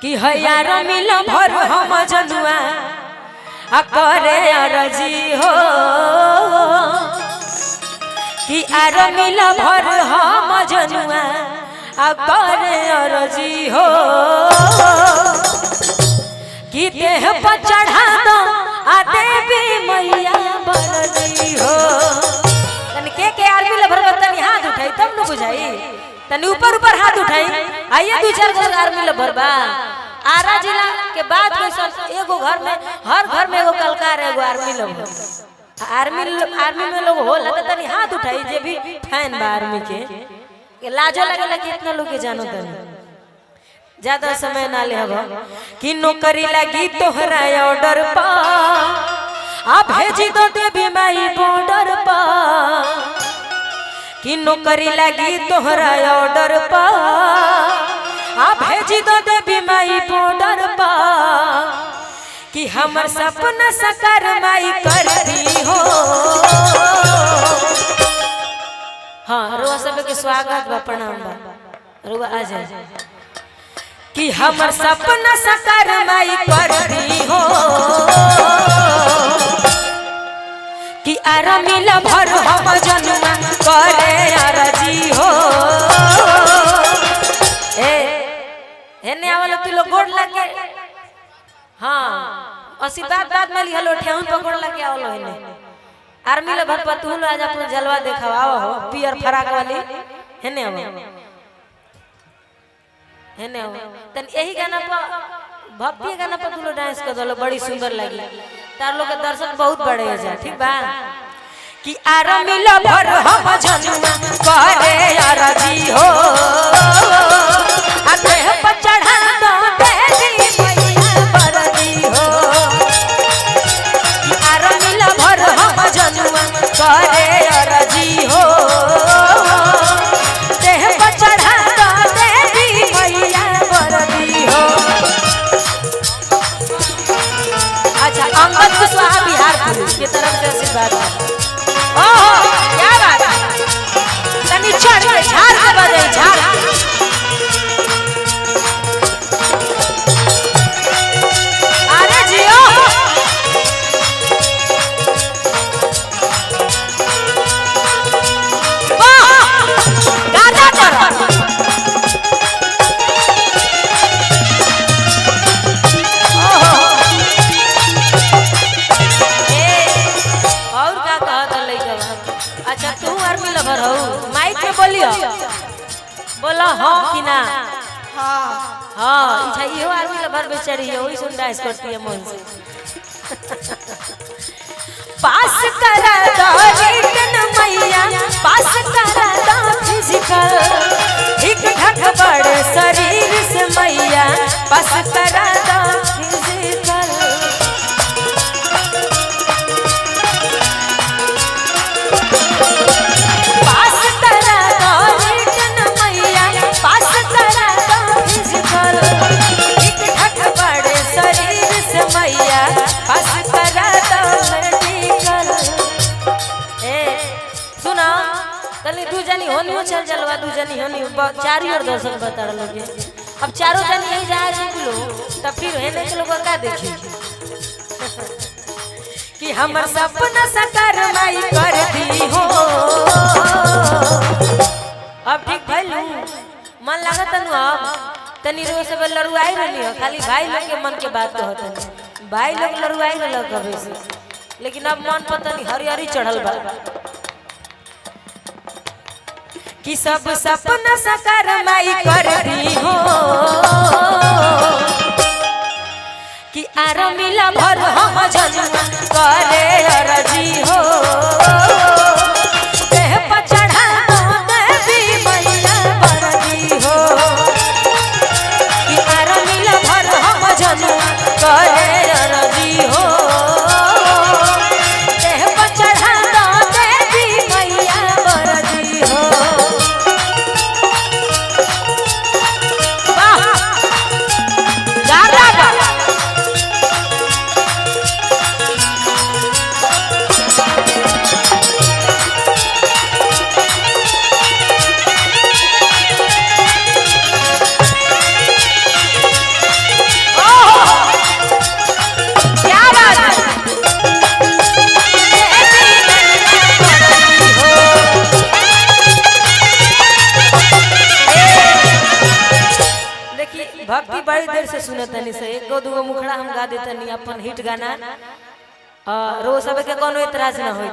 कि हयार मिल भर हम जनुआ करे अरजी हो कि आर मिल भर हम जनुआ करे अरजी हो कि देह पर चढ़ा दो आ देवी मैया बरजी हो। तन के आर मिल भर तनी हाथ उठाई तब न बुझाई तनी ऊपर ऊपर हाथ उठाई आइए दो चार गो आर मिल भर बा। आरा जिला के बाद एगो घर में हर घर में एगो कलकार एगो आर्मी लोग आर्मी में लोग होला त तनी हाथ उठाई जे भी फैन बा आर्मी के लाजो लगेला कि इतना लोग के जानो तनी ज्यादा समय ना ले हबो कि नौकरी लगी तोहरा ऑर्डर पा आ भेजी दो देवी माई बॉर्डर पा कि नौकरी लगी तोहरा ऑर्डर पा आ भेजी दो देवी माई बॉर्डर पा कि हमर सपना साकार माई कर दी हो। हाँ रुआ सब के स्वागत बा प्रणाम बा रुआ आ जाए कि हमर सपना साकार माई कर दी हो कि आरा मिल भर हम जनुआ करे अरजी हो। हेने आवल तू लोग गोड़ लगे हां आशीर्वाद बाद में लिहलो ठेहुन पकड़ लगे आवलो हेने आर्मी ले भर पर तू लो आज अपन जलवा देखावा हो पियर फराक वाली हेने आवो हेने आवो तन यही गाना पर भक्ति गाना पर तू लो डांस कर दलो बड़ी सुंदर लगी तार लोग के दर्शन बहुत बड़े जा ठीक बा कि आरा मिल भर हम जनुआ करे अरजी हो देह पर चढ़ा दो देवी मैया बरदी हो कि आर मिल भर हम जनुआ करे अरजी हो देह पर चढ़ा दो देवी मैया बरदी हो। अच्छा अंगद कुशवाहा बिहार पुलिस की तरफ से आशीर्वाद ओहो क्या बात है तनी चढ़ के झाड़ के बजे झाड़ बोला हाँ कि ना हाँ हाँ अच्छा ये आर्मी लवर बेचारी है वही सुन डांस करती है मन से पास करा दो रिटन मैया पास करा दो फिजिकल ठीक ठाक बड़े शरीर से मैया पास करा दो फिजिकल चल जलवा दू जनी हनी चारों ओर दर्शन बता लगे अब चारों जनी यही जा रहे लोग तब फिर हेने के लोग का देखी कि हमर सपना साकार माई कर दी हो। अब ठीक भइल मन लागत नु अब तनी रो से लड़ुआई रहनी हो खाली भाई लोग के मन के बात कहत भाई लोग लड़ुआई रहल कबे से लेकिन अब मन पता नहीं हरिहरी चढ़ल बा कि सब सपना साकार माई कर दी हो कि आर मिल भर हम जनुआ करे अरजी हो देह पर चढ़ा दो देवी मैया बरदी हो कि आर मिल भर हम जनुआ करे अरजी हो देह पर चढ़ा दो देवी मैया बरदी हो। भक्ति बड़ी देर से सुनत तनी से एक दो मुखड़ा हम गा देतनी अपन हिट गाना रो सब के कोनो एतराज ना होई